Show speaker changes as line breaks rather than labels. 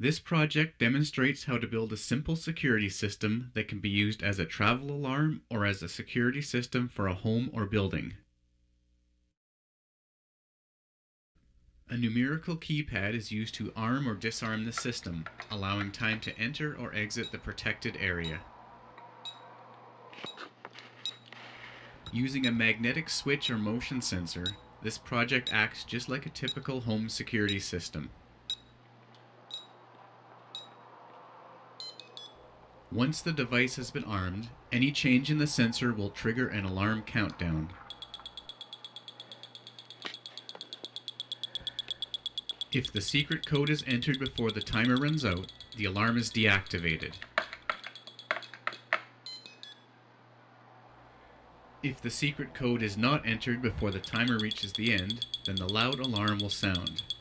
This project demonstrates how to build a simple security system that can be used as a travel alarm or as a security system for a home or building. A numerical keypad is used to arm or disarm the system, allowing time to enter or exit the protected area. Using a magnetic switch or motion sensor, this project acts just like a typical home security system. Once the device has been armed, any change in the sensor will trigger an alarm countdown. If the secret code is entered before the timer runs out, the alarm is deactivated. If the secret code is not entered before the timer reaches the end, then the loud alarm will sound.